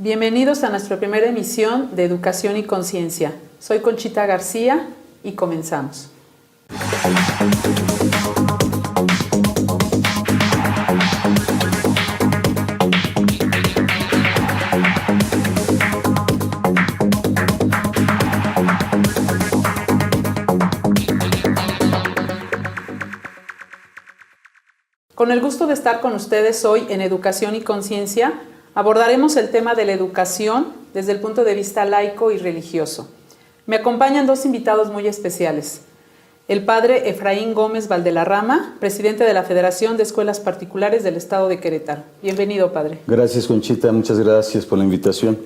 Bienvenidos a nuestra primera emisión de Educación y Conciencia. Soy Conchita García y comenzamos. Con el gusto de estar con ustedes hoy en Educación y Conciencia, abordaremos el tema de la educación desde el punto de vista laico y religioso. Me acompañan dos invitados muy especiales. El padre Efraín Gómez Valdelarrama, presidente de la Federación de Escuelas Particulares del Estado de Querétaro. Bienvenido, padre. Gracias, Conchita. Muchas gracias por la invitación.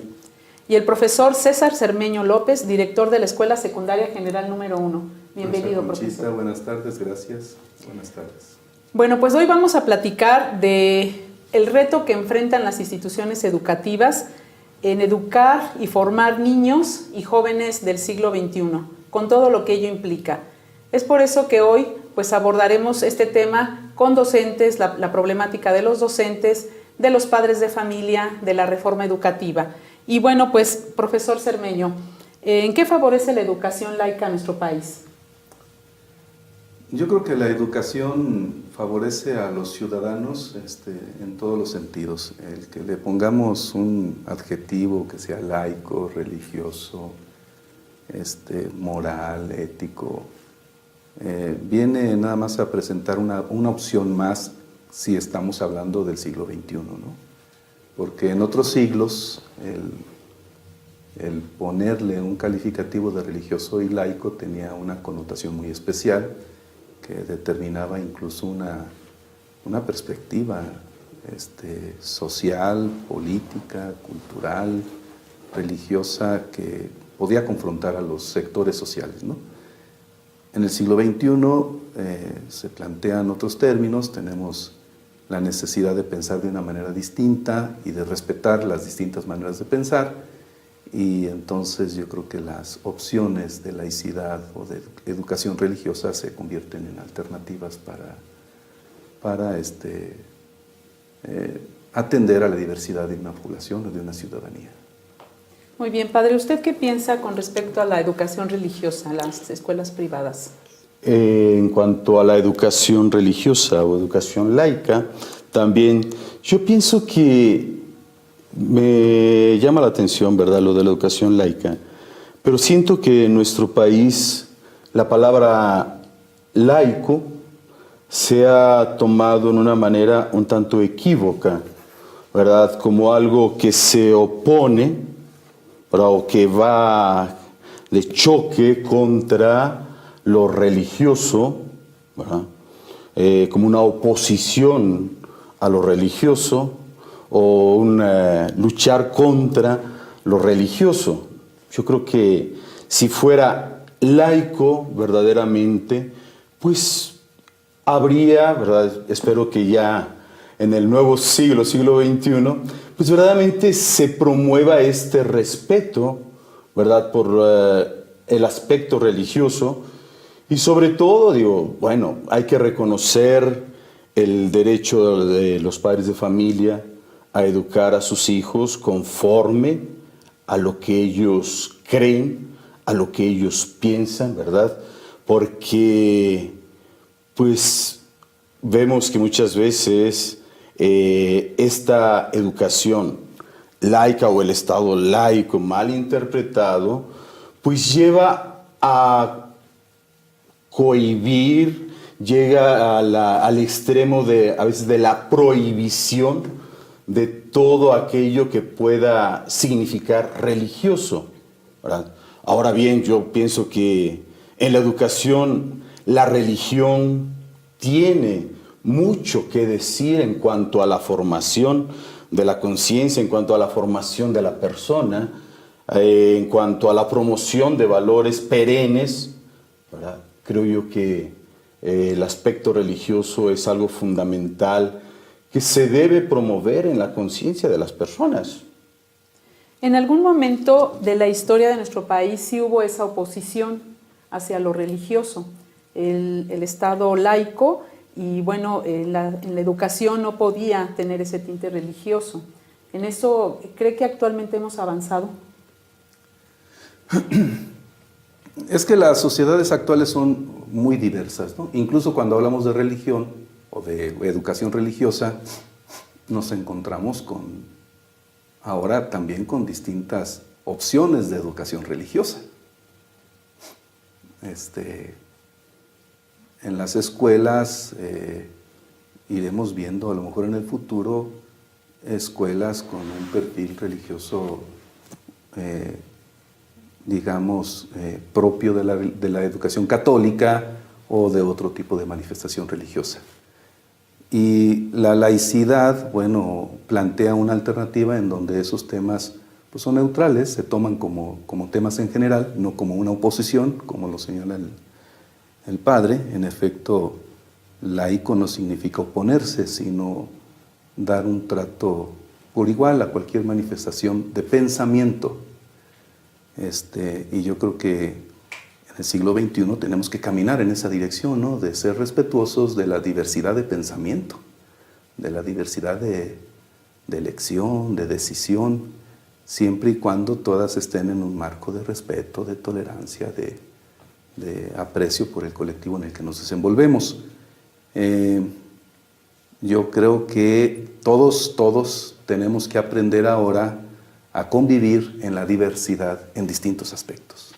Y el profesor César Cermeño López, director de la Escuela Secundaria General número 1. Bienvenido, profesor. Buenas tardes, gracias. Buenas tardes. Bueno, pues hoy vamos a platicar de el reto que enfrentan las instituciones educativas en educar y formar niños y jóvenes del siglo XXI, con todo lo que ello implica. Es por eso que hoy pues abordaremos este tema con docentes, la problemática de los docentes, de los padres de familia, de la reforma educativa. Y bueno, pues, profesor Cermeño, ¿en qué favorece la educación laica en nuestro país? Yo creo que la educación favorece a los ciudadanos en todos los sentidos. El que le pongamos un adjetivo que sea laico, religioso, moral, ético, viene nada más a presentar una opción más si estamos hablando del siglo XXI, ¿no? Porque en otros siglos el ponerle un calificativo de religioso y laico tenía una connotación muy especial, que determinaba incluso una perspectiva social, política, cultural, religiosa, que podía confrontar a los sectores sociales, ¿no? En el siglo XXI se plantean otros términos, tenemos la necesidad de pensar de una manera distinta y de respetar las distintas maneras de pensar, y entonces yo creo que las opciones de laicidad o de educación religiosa se convierten en alternativas para atender a la diversidad de una población o de una ciudadanía. Muy bien, padre, ¿usted qué piensa con respecto a la educación religiosa, a las escuelas privadas? En cuanto a la educación religiosa o educación laica, también yo pienso que me llama la atención, ¿verdad?, lo de la educación laica, pero siento que en nuestro país la palabra laico se ha tomado en una manera un tanto equívoca, ¿verdad?, como algo que se opone, ¿verdad?, o que va de choque contra lo religioso, ¿verdad?, como una oposición a lo religioso, o luchar contra lo religioso. Yo creo que si fuera laico verdaderamente, pues habría, ¿verdad?, espero que ya en el nuevo siglo XXI, pues verdaderamente se promueva este respeto, ¿verdad?, por el aspecto religioso, y sobre todo, digo, bueno, hay que reconocer el derecho de los padres de familia a educar a sus hijos conforme a lo que ellos creen, a lo que ellos piensan, ¿verdad? Porque, pues, vemos que muchas veces esta educación laica o el Estado laico mal interpretado, pues lleva a cohibir, llega al extremo a veces de la prohibición de todo aquello que pueda significar religioso, ¿verdad? Ahora bien, yo pienso que en la educación la religión tiene mucho que decir en cuanto a la formación de la conciencia, en cuanto a la formación de la persona, en cuanto a la promoción de valores perennes, ¿verdad? Creo yo que el aspecto religioso es algo fundamental que se debe promover en la conciencia de las personas. En algún momento de la historia de nuestro país sí hubo esa oposición hacia lo religioso, el Estado laico, y bueno, en la educación no podía tener ese tinte religioso. ¿En eso cree que actualmente hemos avanzado? Es que las sociedades actuales son muy diversas, ¿no? Incluso cuando hablamos de religión o de educación religiosa, nos encontramos ahora también con distintas opciones de educación religiosa. En las escuelas iremos viendo a lo mejor en el futuro escuelas con un perfil religioso digamos, propio de la educación católica o de otro tipo de manifestación religiosa. Y la laicidad, bueno, plantea una alternativa en donde esos temas pues, son neutrales, se toman como temas en general, no como una oposición, como lo señala el padre. En efecto, laico no significa oponerse, sino dar un trato por igual a cualquier manifestación de pensamiento. Y yo creo que en el siglo XXI tenemos que caminar en esa dirección, ¿no? De ser respetuosos de la diversidad de pensamiento, de la diversidad de elección, de decisión, siempre y cuando todas estén en un marco de respeto, de tolerancia, de aprecio por el colectivo en el que nos desenvolvemos. Yo creo que todos tenemos que aprender ahora a convivir en la diversidad en distintos aspectos.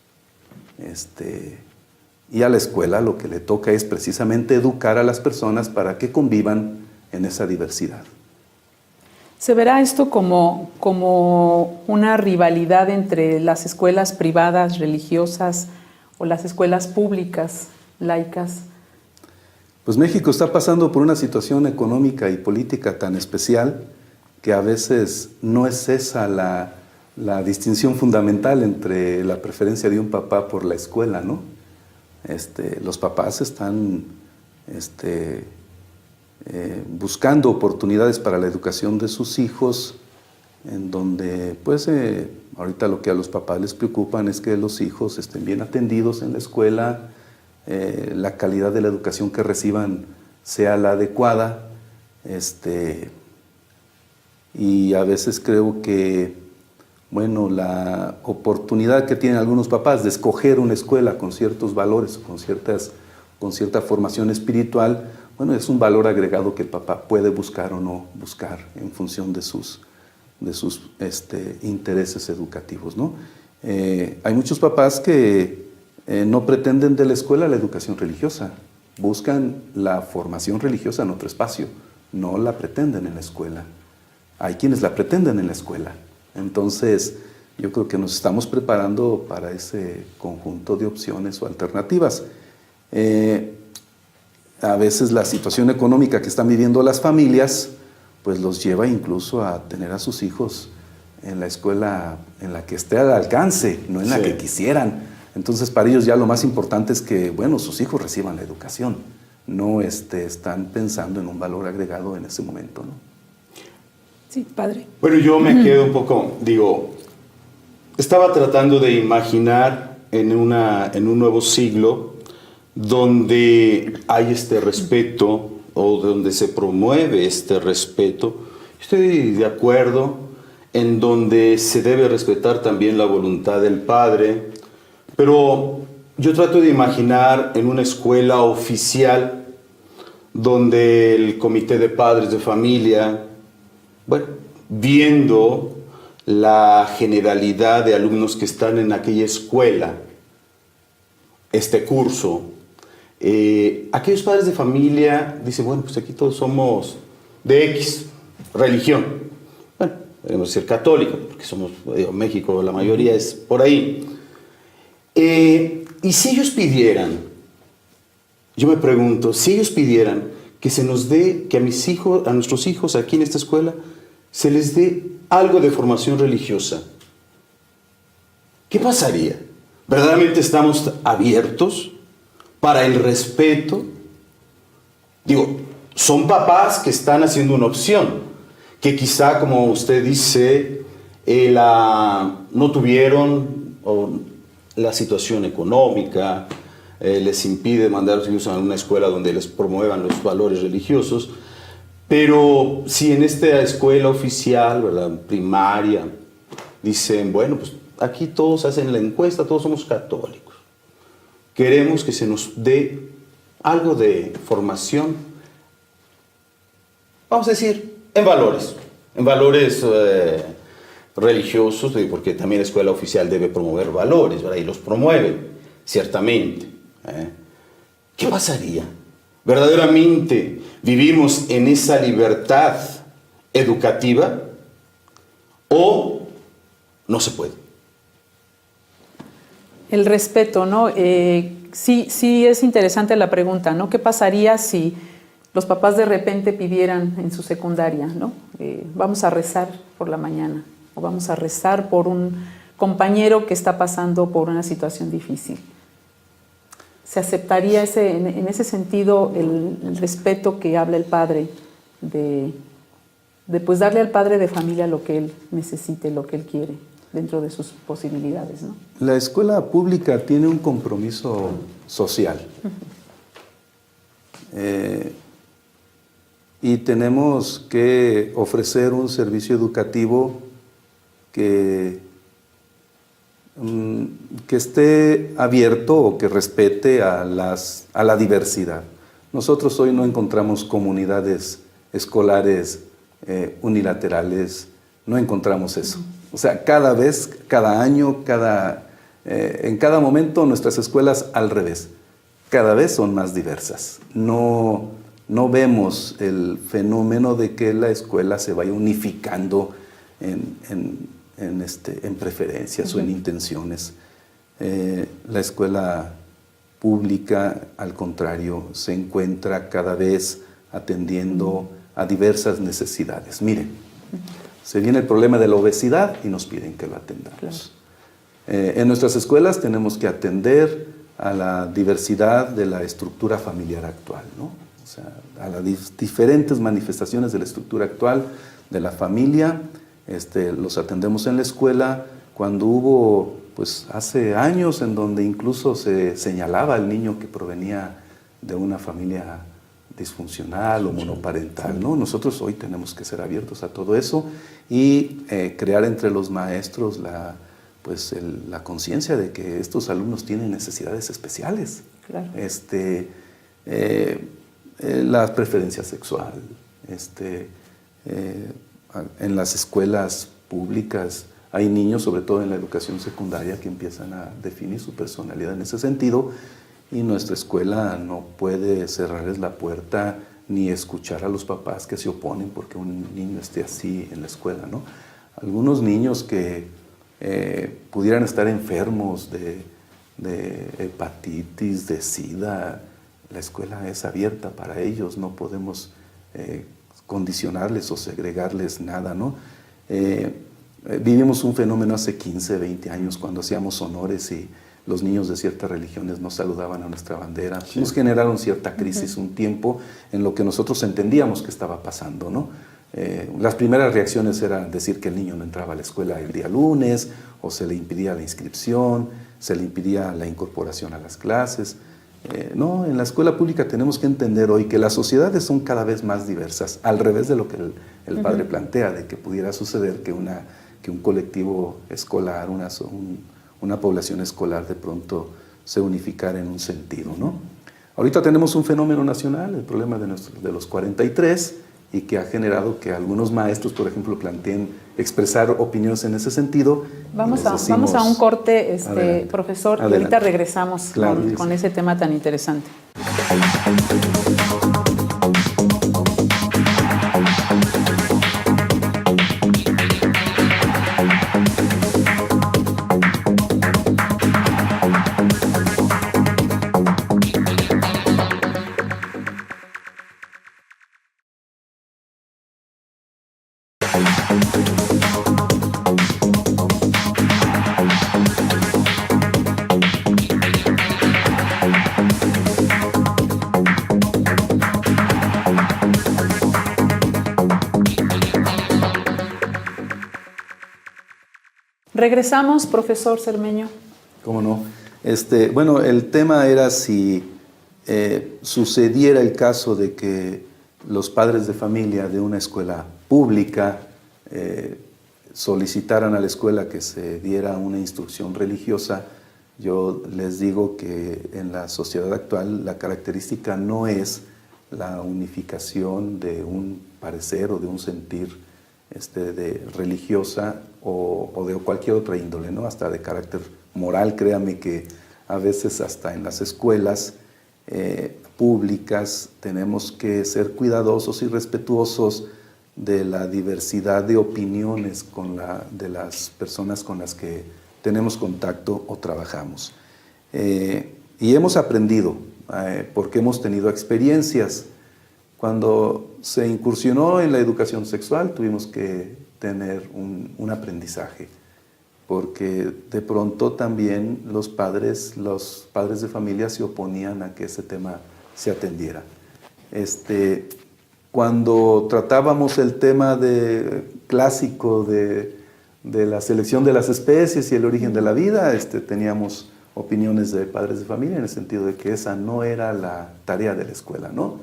Y a la escuela lo que le toca es precisamente educar a las personas para que convivan en esa diversidad. ¿Se verá esto como una rivalidad entre las escuelas privadas religiosas o las escuelas públicas laicas? Pues México está pasando por una situación económica y política tan especial que a veces no es esa la distinción fundamental entre la preferencia de un papá por la escuela, ¿no? Los papás están buscando oportunidades para la educación de sus hijos, en donde, pues, ahorita lo que a los papás les preocupan es que los hijos estén bien atendidos en la escuela, la calidad de la educación que reciban sea la adecuada, y a veces creo que, bueno, la oportunidad que tienen algunos papás de escoger una escuela con ciertos valores, con cierta formación espiritual, bueno, es un valor agregado que el papá puede buscar o no buscar en función de sus intereses educativos, ¿no? Hay muchos papás que no pretenden de la escuela la educación religiosa, buscan la formación religiosa en otro espacio, no la pretenden en la escuela. Hay quienes la pretenden en la escuela. Entonces, yo creo que nos estamos preparando para ese conjunto de opciones o alternativas. A veces la situación económica que están viviendo las familias, pues los lleva incluso a tener a sus hijos en la escuela en la que esté al alcance, no en la que quisieran. Entonces, para ellos ya lo más importante es que, bueno, sus hijos reciban la educación. No están pensando en un valor agregado en ese momento, ¿no? Sí, padre. Bueno, yo me quedo un poco, estaba tratando de imaginar en un nuevo siglo donde hay este respeto o donde se promueve este respeto. Estoy de acuerdo en donde se debe respetar también la voluntad del padre, pero yo trato de imaginar en una escuela oficial donde el comité de padres de familia, bueno, viendo la generalidad de alumnos que están en aquella escuela, este curso, aquellos padres de familia dicen, bueno, pues aquí todos somos de X religión. Bueno, debemos ser católicos, porque somos, México, la mayoría es por ahí. Y si ellos pidieran, yo me pregunto, si ellos pidieran que se nos dé, que a nuestros hijos aquí en esta escuela, se les dé algo de formación religiosa, ¿qué pasaría? ¿Verdaderamente estamos abiertos para el respeto? Son papás que están haciendo una opción, que quizá, como usted dice, no tuvieron la situación económica, les impide mandar a sus hijos a una escuela donde les promuevan los valores religiosos, Pero si en esta escuela oficial, ¿verdad? Primaria, dicen, bueno, pues aquí todos hacen la encuesta, todos somos católicos. Queremos que se nos dé algo de formación, vamos a decir, en valores religiosos, porque también la escuela oficial debe promover valores, ¿verdad? Y los promueve, ciertamente. ¿Qué pasaría? ¿Verdaderamente vivimos en esa libertad educativa o no se puede? El respeto, ¿no? Sí es interesante la pregunta, ¿no? ¿Qué pasaría si los papás de repente pidieran en su secundaria, ¿no? Vamos a rezar por la mañana o vamos a rezar por un compañero que está pasando por una situación difícil? ¿Se aceptaría en ese sentido el respeto que habla el padre de pues darle al padre de familia lo que él necesite, lo que él quiere, dentro de sus posibilidades, ¿no? La escuela pública tiene un compromiso social. Y tenemos que ofrecer un servicio educativo que esté abierto o que respete a la diversidad. Nosotros hoy no encontramos comunidades escolares unilaterales, no encontramos eso. O sea, cada vez, cada año, en cada momento nuestras escuelas al revés, cada vez son más diversas. No vemos el fenómeno de que la escuela se vaya unificando en preferencias o en intenciones. La escuela pública, al contrario, se encuentra cada vez atendiendo a diversas necesidades. Miren, se viene el problema de la obesidad y nos piden que lo atendamos. Claro. En nuestras escuelas tenemos que atender a la diversidad de la estructura familiar actual, ¿no? O sea, a las diferentes manifestaciones de la estructura actual de la familia. Los atendemos en la escuela. Cuando hubo, pues hace años, en donde incluso se señalaba al niño que provenía de una familia disfuncional o monoparental, ¿no? Nosotros hoy tenemos que ser abiertos a todo eso y crear entre los maestros la conciencia de que estos alumnos tienen necesidades especiales. Claro. La preferencia sexual, en las escuelas públicas hay niños, sobre todo en la educación secundaria, que empiezan a definir su personalidad en ese sentido, y nuestra escuela no puede cerrarles la puerta ni escuchar a los papás que se oponen porque un niño esté así en la escuela, ¿no? Algunos niños que pudieran estar enfermos de hepatitis, de SIDA, la escuela es abierta para ellos, no podemos condicionarles o segregarles nada, ¿no? Vivimos un fenómeno hace 15, 20 años cuando hacíamos honores y los niños de ciertas religiones no saludaban a nuestra bandera. Sí. Nos generaron cierta crisis un tiempo en lo que nosotros entendíamos que estaba pasando, ¿no? Las primeras reacciones eran decir que el niño no entraba a la escuela el día lunes, o se le impidía la inscripción, se le impidía la incorporación a las clases. No, en la escuela pública tenemos que entender hoy que las sociedades son cada vez más diversas, al revés de lo que el padre plantea, de que pudiera suceder que un colectivo escolar, una población escolar de pronto se unificara en un sentido, ¿no? Ahorita tenemos un fenómeno nacional, el problema de los 43, y que ha generado que algunos maestros, por ejemplo, planteen expresar opiniones en ese sentido. Vamos a un corte, profesor, y ahorita regresamos con ese tema tan interesante. Regresamos, profesor Cermeño. ¿Cómo no? Bueno, el tema era si sucediera el caso de que los padres de familia de una escuela pública solicitaran a la escuela que se diera una instrucción religiosa, yo les digo que en la sociedad actual la característica no es la unificación de un parecer o de un sentir de religiosa o de cualquier otra índole, ¿no? Hasta de carácter moral. Créame que a veces hasta en las escuelas públicas tenemos que ser cuidadosos y respetuosos de la diversidad de opiniones de las personas con las que tenemos contacto o trabajamos. Y hemos aprendido, porque hemos tenido experiencias. Cuando se incursionó en la educación sexual, tuvimos que tener un aprendizaje, porque de pronto también los padres de familia se oponían a que ese tema se atendiera. Cuando tratábamos el tema clásico de la selección de las especies y el origen de la vida, teníamos opiniones de padres de familia en el sentido de que esa no era la tarea de la escuela, ¿no?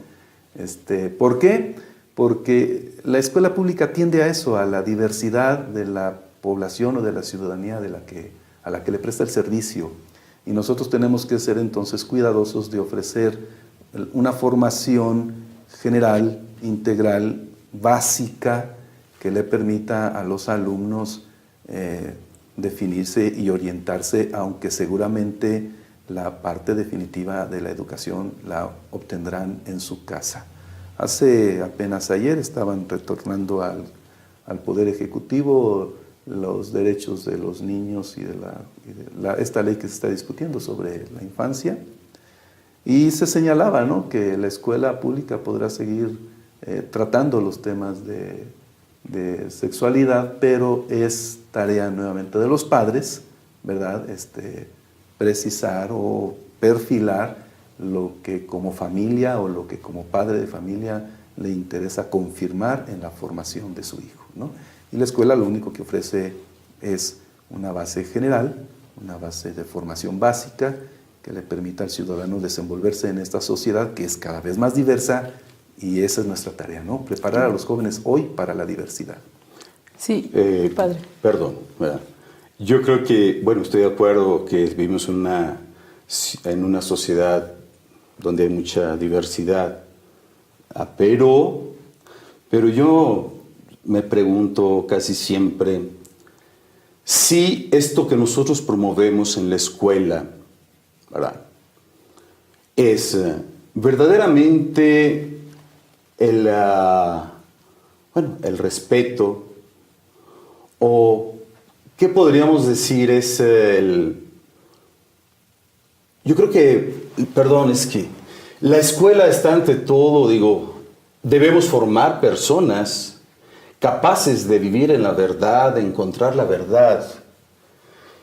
¿Por qué? Porque la escuela pública tiende a eso, a la diversidad de la población o de la ciudadanía a la que le presta el servicio. Y nosotros tenemos que ser entonces cuidadosos de ofrecer una formación general, integral, básica, que le permita a los alumnos definirse y orientarse, aunque seguramente la parte definitiva de la educación la obtendrán en su casa. Hace apenas ayer estaban retornando al Poder Ejecutivo los derechos de los niños y esta ley que se está discutiendo sobre la infancia, y se señalaba, ¿no?, que la escuela pública podrá seguir tratando los temas de sexualidad, pero es tarea nuevamente de los padres, ¿verdad?, precisar o perfilar lo que como familia o lo que como padre de familia le interesa confirmar en la formación de su hijo, ¿no? Y la escuela lo único que ofrece es una base general, una base de formación básica que le permita al ciudadano desenvolverse en esta sociedad que es cada vez más diversa, y esa es nuestra tarea, ¿no? Preparar a los jóvenes hoy para la diversidad. Sí, padre. Perdón, ¿verdad? Yo creo que, bueno, estoy de acuerdo que vivimos en una sociedad donde hay mucha diversidad, pero yo me pregunto casi siempre si esto que nosotros promovemos en la escuela, ¿verdad?, es verdaderamente el respeto, o ¿qué podríamos decir? Yo creo que, es que la escuela está ante todo, debemos formar personas capaces de vivir en la verdad, de encontrar la verdad.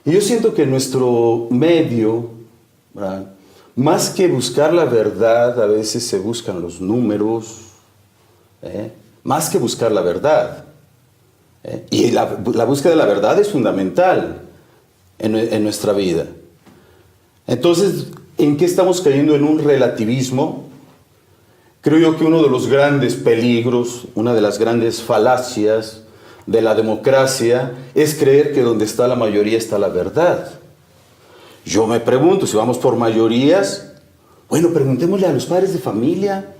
Y yo siento que nuestro medio, ¿verdad?, más que buscar la verdad, a veces se buscan los números, más que buscar la verdad. Y la búsqueda de la verdad es fundamental en nuestra vida. Entonces, ¿en qué estamos cayendo? En un relativismo. Creo yo que uno de los grandes peligros, una de las grandes falacias de la democracia es creer que donde está la mayoría está la verdad. Yo me pregunto, si vamos por mayorías, bueno, preguntémosle a los padres de familia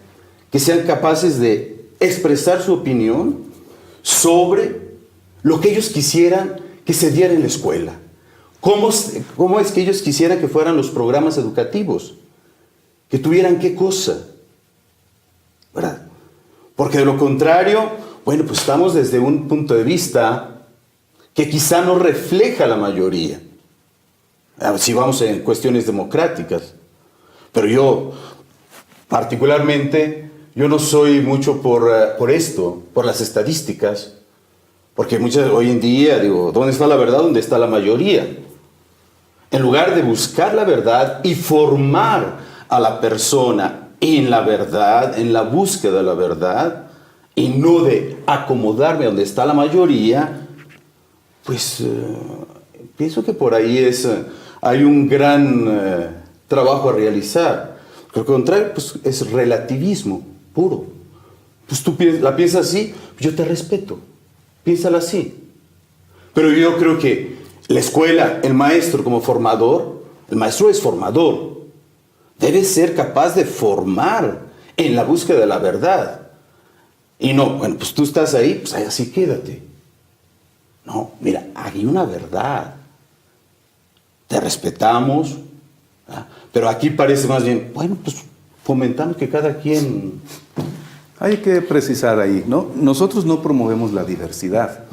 que sean capaces de expresar su opinión sobre lo que ellos quisieran que se diera en la escuela. ¿Cómo es que ellos quisieran que fueran los programas educativos? Que tuvieran qué cosa, ¿verdad? Porque de lo contrario, bueno, pues estamos desde un punto de vista que quizá no refleja la mayoría. Si vamos en cuestiones democráticas. Pero yo, particularmente, yo no soy mucho por esto, por las estadísticas. Porque hoy en día, ¿dónde está la verdad? ¿Dónde está la mayoría? En lugar de buscar la verdad y formar a la persona en la verdad, en la búsqueda de la verdad, y no de acomodarme donde está la mayoría, pues pienso que por ahí hay un gran trabajo a realizar. Por el contrario, pues es relativismo puro. Pues tú la piensas así, yo te respeto. Piénsala así. Pero yo creo que la escuela, el maestro como formador, el maestro es formador. Debe ser capaz de formar en la búsqueda de la verdad. Y no, bueno, pues tú estás ahí, pues ahí así quédate. No, mira, hay una verdad. Te respetamos, ¿verdad? Pero aquí parece más bien, bueno, pues fomentamos que cada quien... Hay que precisar ahí, ¿no? Nosotros no promovemos la diversidad.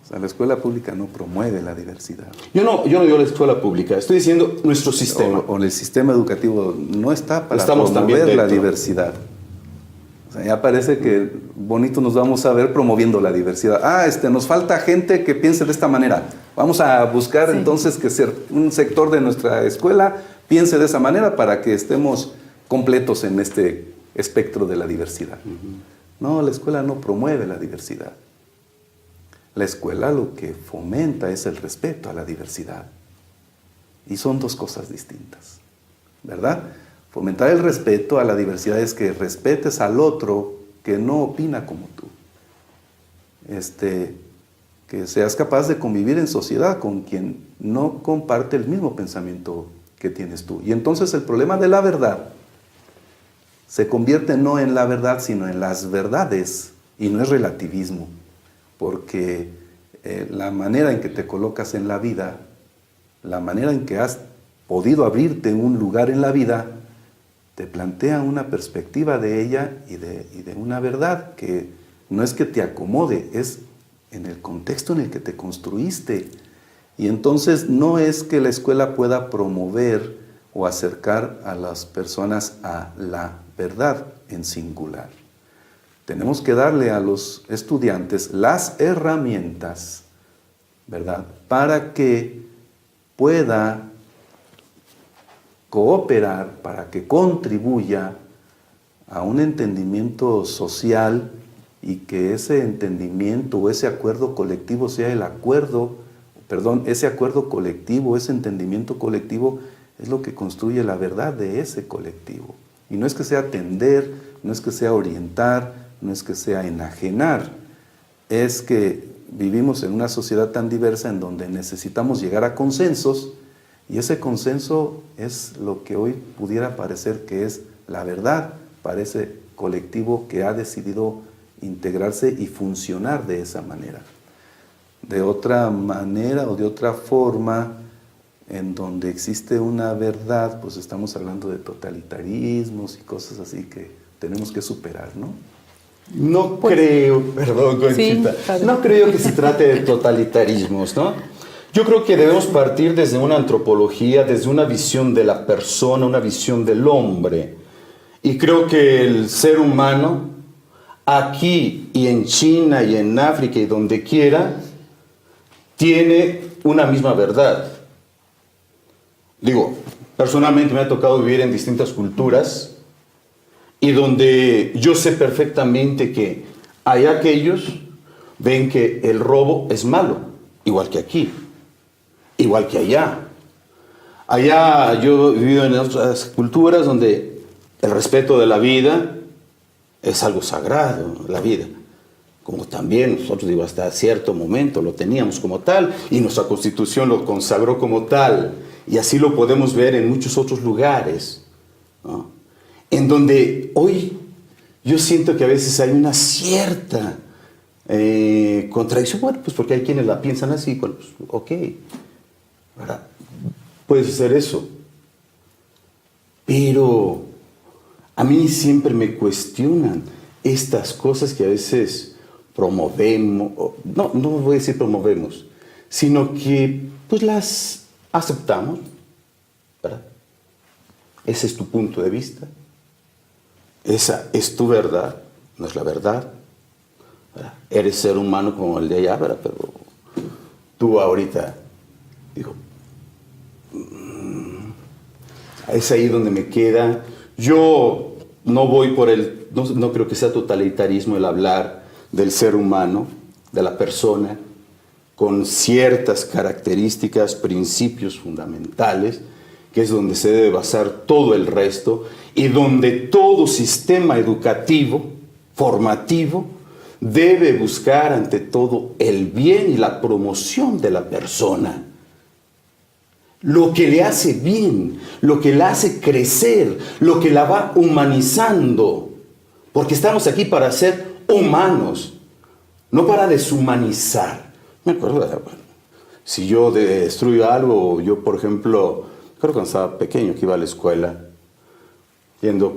O sea, la escuela pública no promueve la diversidad. Yo no digo la escuela pública, estoy diciendo nuestro sistema. O el sistema educativo no está para Estamos promover la dentro. diversidad. O sea, ya parece que bonito nos vamos a ver promoviendo la diversidad. Nos falta gente que piense de esta manera. Vamos a buscar entonces que un sector de nuestra escuela piense de esa manera para que estemos completos en este espectro de la diversidad. No, la escuela no promueve la diversidad. La escuela lo que fomenta es el respeto a la diversidad. Y son dos cosas distintas, ¿verdad? Fomentar el respeto a la diversidad es que respetes al otro que no opina como tú. Que seas capaz de convivir en sociedad con quien no comparte el mismo pensamiento que tienes tú. Y entonces el problema de la verdad se convierte no en la verdad, sino en las verdades. Y no es relativismo, porque la manera en que te colocas en la vida, la manera en que has podido abrirte un lugar en la vida, te plantea una perspectiva de ella y de una verdad que no es que te acomode, es en el contexto en el que te construiste. Y entonces no es que la escuela pueda promover o acercar a las personas a la verdad en singular. Tenemos que darle a los estudiantes las herramientas, ¿verdad?, para que pueda cooperar, para que contribuya a un entendimiento social y que ese entendimiento o ese acuerdo colectivo sea ese acuerdo colectivo, ese entendimiento colectivo es lo que construye la verdad de ese colectivo. Y no es que sea atender, no es que sea orientar, no es que sea enajenar, es que vivimos en una sociedad tan diversa en donde necesitamos llegar a consensos y ese consenso es lo que hoy pudiera parecer que es la verdad para ese colectivo que ha decidido integrarse y funcionar de esa manera. De otra manera o de otra forma, en donde existe una verdad, pues estamos hablando de totalitarismos y cosas así que tenemos que superar, ¿no? No creo, perdón, Conchita, no creo que se trate de totalitarismos, ¿no? Yo creo que debemos partir desde una antropología, desde una visión de la persona, una visión del hombre. Y creo que el ser humano, aquí y en China y en África y donde quiera, tiene una misma verdad. Digo, personalmente me ha tocado vivir en distintas culturas y donde yo sé perfectamente que hay aquellos ven que el robo es malo, igual que aquí, igual que allá. Allá yo he vivido en otras culturas donde el respeto de la vida es algo sagrado, la vida. Como también nosotros, digo, hasta cierto momento lo teníamos como tal y nuestra Constitución lo consagró como tal. Y así lo podemos ver en muchos otros lugares, ¿no? En donde hoy yo siento que a veces hay una cierta contradicción. Bueno, pues porque hay quienes la piensan así, bueno, pues ok, ¿verdad? Puedes hacer eso. Pero a mí siempre me cuestionan estas cosas que a veces promovemos, no voy a decir promovemos, sino que pues las aceptamos, ¿verdad? Ese es tu punto de vista, esa es tu verdad, no es la verdad, ¿verdad? Eres ser humano como el de allá, ¿verdad? Pero tú ahorita, digo, es ahí donde me queda. Yo no voy por no creo que sea totalitarismo el hablar del ser humano, de la persona, con ciertas características, principios fundamentales, que es donde se debe basar todo el resto, y donde todo sistema educativo, formativo, debe buscar ante todo el bien y la promoción de la persona. Lo que le hace bien, lo que la hace crecer, lo que la va humanizando. Porque estamos aquí para ser humanos, no para deshumanizar. Me acuerdo, bueno, si yo destruyo algo, yo por ejemplo, creo que cuando estaba pequeño que iba a la escuela,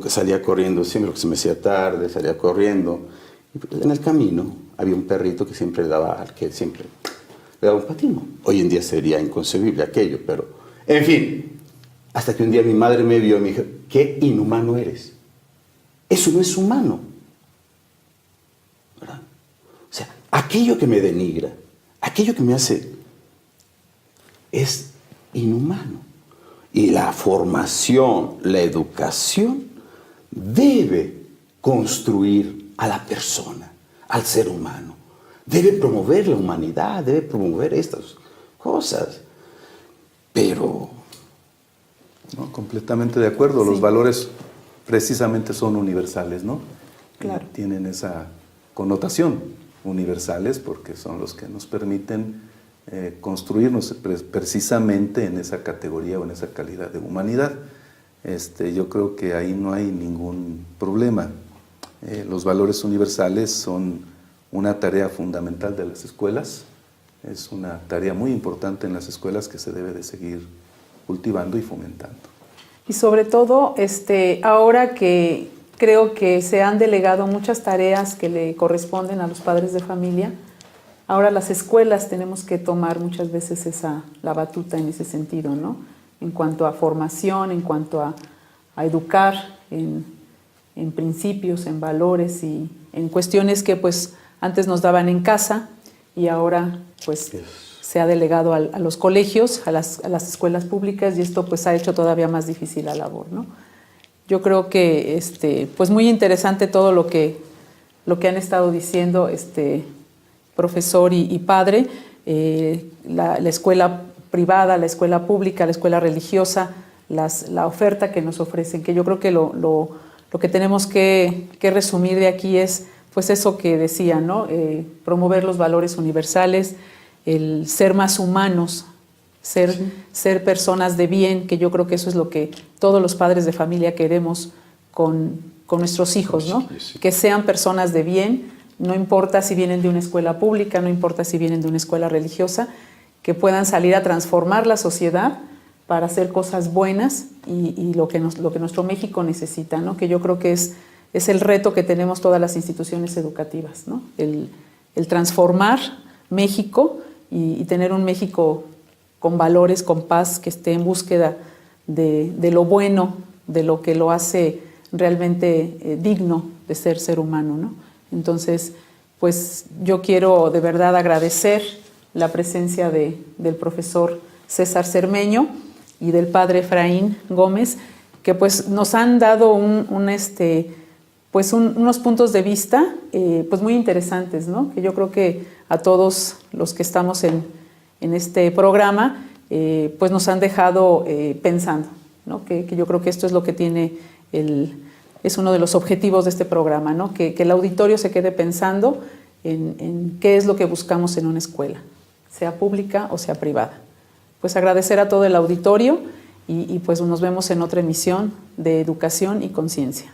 salía corriendo, siempre que se me hacía tarde, salía corriendo. Y en el camino había un perrito que siempre le daba un patín. Hoy en día sería inconcebible aquello, pero en fin, hasta que un día mi madre me vio y me dijo, qué inhumano eres. Eso no es humano, ¿verdad? O sea, aquello que me denigra, aquello que me hace, es inhumano. Y la formación, la educación, debe construir a la persona, al ser humano. Debe promover la humanidad, debe promover estas cosas. Pero... No, completamente de acuerdo. Sí. Los valores precisamente son universales, ¿no? Claro. Tienen esa connotación, universales, porque son los que nos permiten construirnos precisamente en esa categoría o en esa calidad de humanidad. Yo creo que ahí no hay ningún problema. Los valores universales son una tarea fundamental de las escuelas, es una tarea muy importante en las escuelas que se debe de seguir cultivando y fomentando. Y sobre todo, ahora que creo que se han delegado muchas tareas que le corresponden a los padres de familia, ahora las escuelas tenemos que tomar muchas veces la batuta en ese sentido, ¿no? En cuanto a formación, en cuanto a educar en principios, en valores y en cuestiones que pues antes nos daban en casa y ahora pues se ha delegado a los colegios, a las escuelas públicas, y esto pues ha hecho todavía más difícil la labor, ¿no? Yo creo que pues muy interesante todo lo que han estado diciendo profesor y padre, la escuela privada, la escuela pública, la escuela religiosa, la oferta que nos ofrecen, que yo creo que lo que tenemos que resumir de aquí es pues eso que decía, ¿no? Promover los valores universales, el ser más humanos, ser personas de bien, que yo creo que eso es lo que todos los padres de familia queremos con nuestros hijos, ¿no? Que sean personas de bien, no importa si vienen de una escuela pública, no importa si vienen de una escuela religiosa, que puedan salir a transformar la sociedad para hacer cosas buenas y lo que nuestro México necesita, ¿no? Que yo creo que es el reto que tenemos todas las instituciones educativas, ¿no? El transformar México y tener un México con valores, con paz, que esté en búsqueda de lo bueno, de lo que lo hace realmente digno de ser humano, ¿no? Entonces, pues yo quiero de verdad agradecer la presencia del profesor César Cermeño y del padre Efraín Gómez, que pues nos han dado unos puntos de vista pues muy interesantes, ¿no? Que yo creo que a todos los que estamos en este programa pues nos han dejado pensando, ¿no? Que yo creo que esto es lo que tiene es uno de los objetivos de este programa, ¿no? Que el auditorio se quede pensando en qué es lo que buscamos en una escuela, sea pública o sea privada. Pues agradecer a todo el auditorio y pues nos vemos en otra emisión de Educación y Conciencia.